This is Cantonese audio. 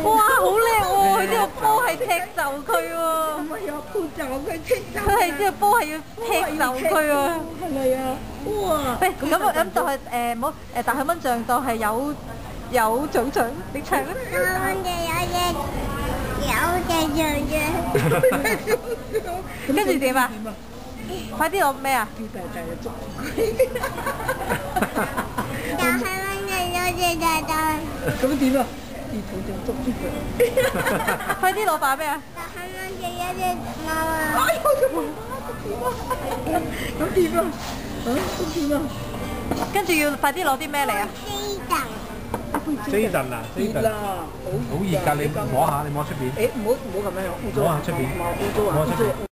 哇，好叻喎！佢呢個波係踢走佢喎。唔係有波就佢踢走。佢係呢個波係要踢走佢喎。係咪啊？哇！喂，咁當係唔好大細蚊象當係有組長，你唱啊！跟住點啊？快啲攞咩啊？叫大大嘅捉。咁點啊？二肚就捉住佢。快啲攞把咩啊？咁點啊？咁點啊？跟住要快啲攞啲咩嚟啊？Jaden 啊，Jaden，好熱㗎！你摸下，你摸出邊。誒，唔好咁樣，摸下出邊，污糟啊！